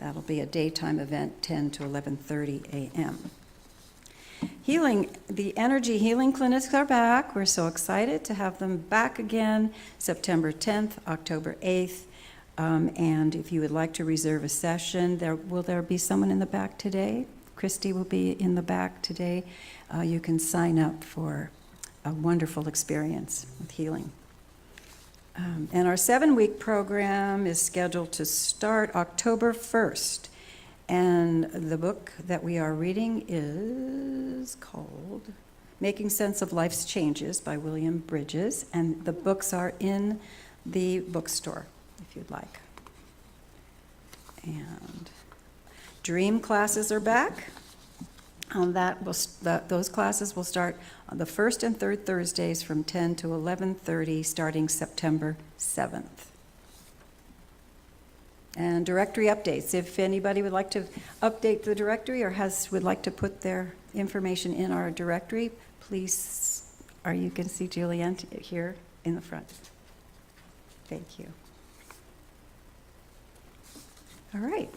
S1: That'll be a daytime event, 10 to 11:30 a.m. Healing, the energy healing clinics are back. We're so excited to have them back again, September 10th, October 8th. And if you would like to reserve a session, will there be someone in the back today? Christy will be in the back today. You can sign up for a wonderful experience with healing. And our 7-week program is scheduled to start October 1st. And the book that we are reading is called Making Sense of Life's Changes by William Bridges. And the books are in the bookstore, if you'd like. And dream classes are back. Those classes will start on the first and third Thursdays from 10 to 11:30, starting September 7th. And directory updates. If anybody would like to update the directory or would like to put their information in our directory, please, you can see Julianne here in the front. Thank you. All right.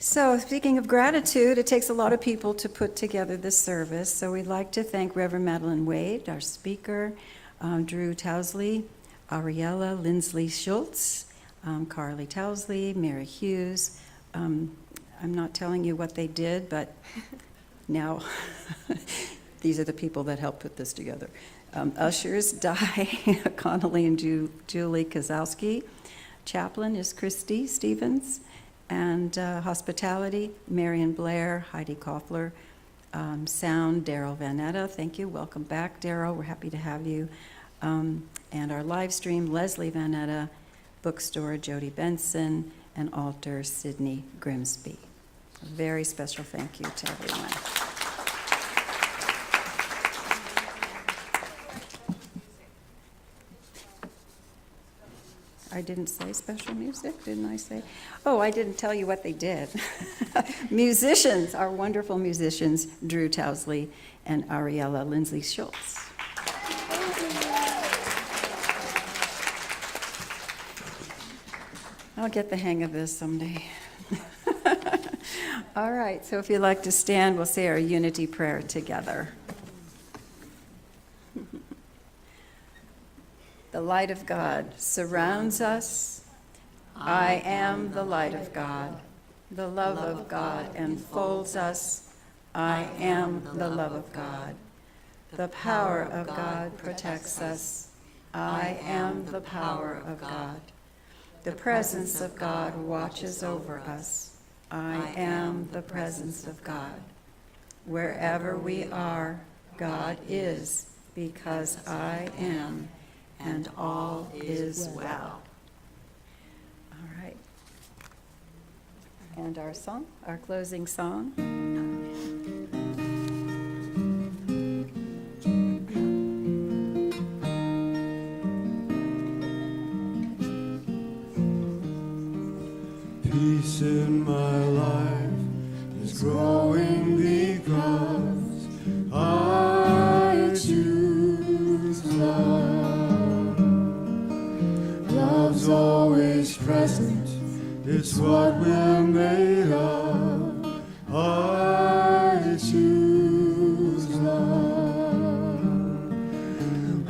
S1: So speaking of gratitude, it takes a lot of people to put together this service. So we'd like to thank Reverend Madalyn Wade, our speaker, Drew Tousley, Ariella, Lindsley-Schutz, Carly Tousley, Mary Hughes. I'm not telling you what they did, but now these are the people that helped put this together. Ushers, Di, Connolly and Julie Kozowski. Chaplain is Christy Stevens. And hospitality, Marion Blair, Heidi Koffler. Sound, Daryl Vanetta. Thank you. Welcome back, Daryl. We're happy to have you. And our live stream, Leslie Vanetta. Bookstore, Jody Benson. And altar, Sydney Grimsby. A very special thank you to everyone. I didn't say special music, didn't I say? Oh, I didn't tell you what they did. Musicians, our wonderful musicians, Drew Tousley and Ariella Lindsley-Schutz. I'll get the hang of this someday. All right, so if you'd like to stand, we'll say our unity prayer together. The light of God surrounds us. I am the light of God. The love of God enfolds us. I am the love of God. The power of God protects us. I am the power of God. The presence of God watches over us. I am the presence of God. Wherever we are, God is, because I am. And all is well. All right. And our song, our closing song.
S2: Peace in my life is growing because I choose love. Love's always present, it's what we're made of. I choose love.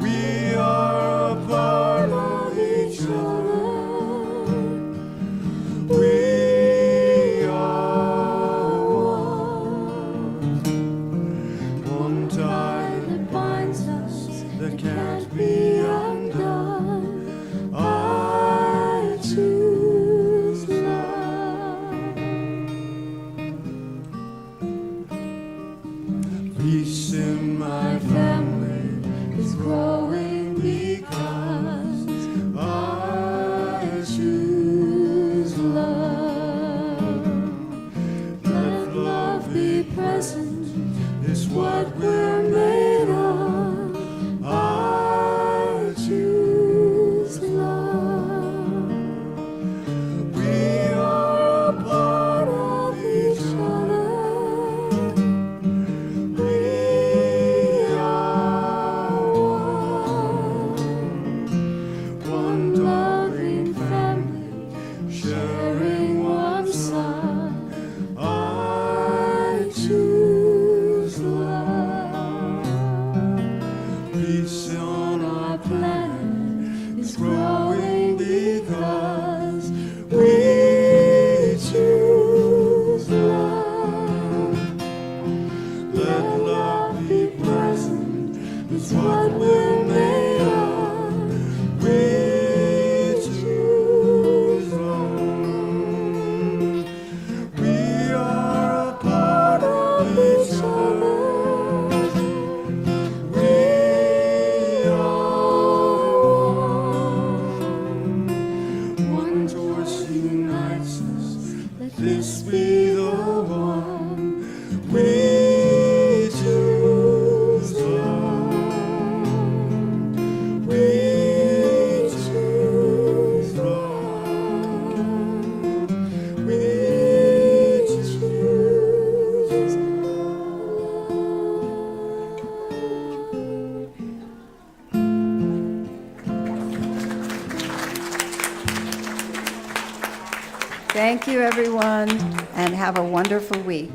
S2: We are a part of each other. We are one tie that binds us, that can't be undone. I choose love. Peace in my family is growing because I choose love. Let love be present, is what we're made of. I choose love. We are a part of each other. We are one loving family, sharing one son. I choose love. Peace on our planet is growing because we choose love. Let love be present, it's what we're made of. We choose love. We are a part of each other. We are one force unites us. Let this be the one. We choose love. We choose love. We choose
S1: Thank you, everyone, and have a wonderful week.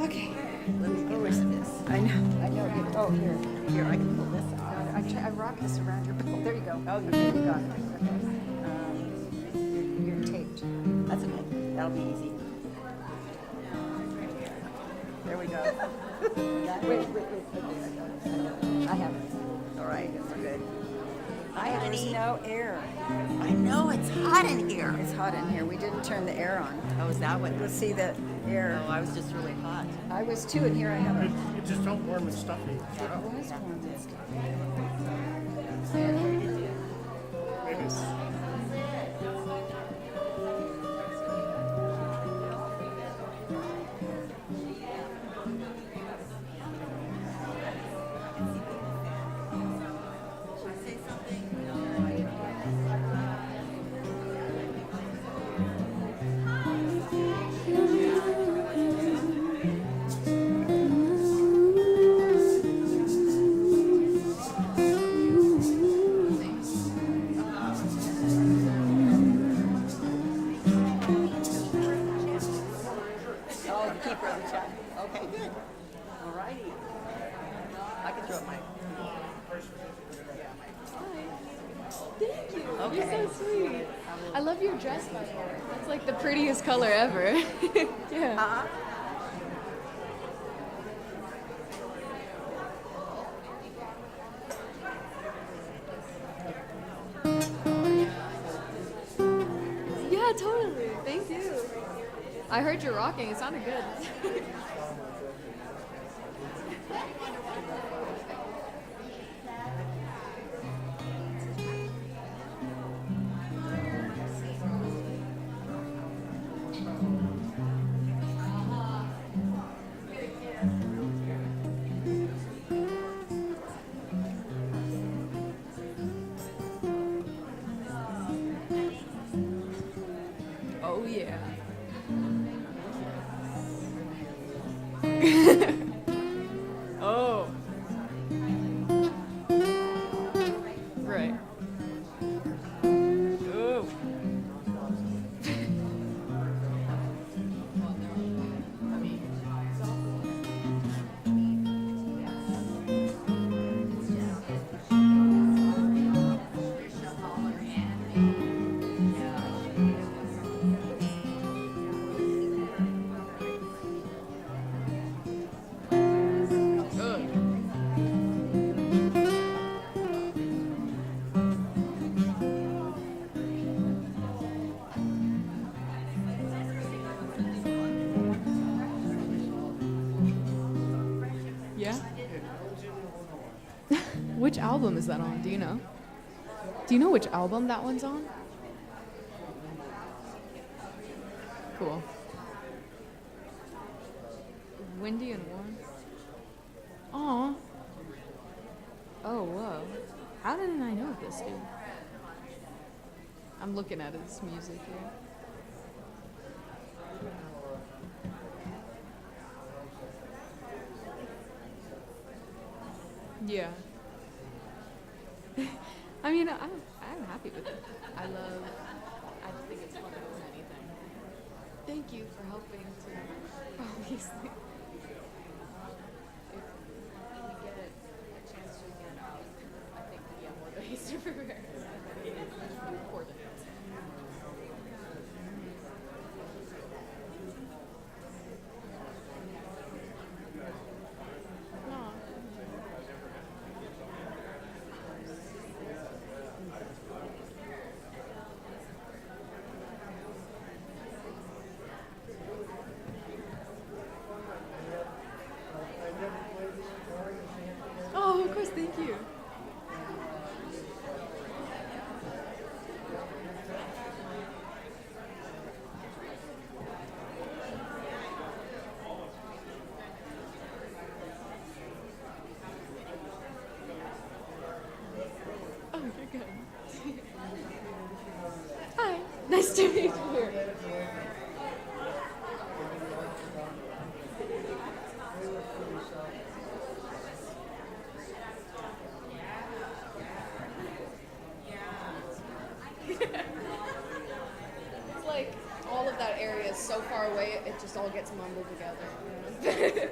S1: Okay. I know. Oh, here, I can pull this out. I rock this around your belt. There you go. Oh, you got it. Okay. You're taped.
S4: That's okay. That'll be easy.
S1: There we go. Wait. I have it.
S4: All right, that's good. Hi,
S1: There's
S4: honey.
S1: no air.
S4: I know, it's hot in here.
S1: It's hot in here. We didn't turn the air on.
S4: Oh, is that what?
S1: Let's see the air.
S4: Oh, I was just really hot.
S1: I was too, and here I have it.
S5: It just felt warm and stuffy.
S1: It was warm and stuff.
S5: Maybe it's
S4: Oh, the keeper of the chat. Okay, good. All righty. I can throw up my.
S3: Thank you.
S4: Okay.
S3: You're so sweet. I love your dress, by the way. That's like the prettiest color ever. Yeah. Yeah, totally. Thank you. I heard you rocking. It sounded good.
S6: Oh. Right. Oh. Yeah? Which album is that on? Do you know? Do you know which album that one's on? Cool. Windy and warm. Aw. Oh, whoa. How didn't I know this, dude? I'm looking at his music here. Yeah. I mean, I'm happy with it. I think it's fun more than anything. Thank you for helping to, obviously. If we get a chance to get out, I think we have more days to prepare. Record it. Aw. Oh, of course, thank you. Oh, you're good. Hi, nice to meet you. It's like all of that area is so far away, it just all gets mumbled together. You know?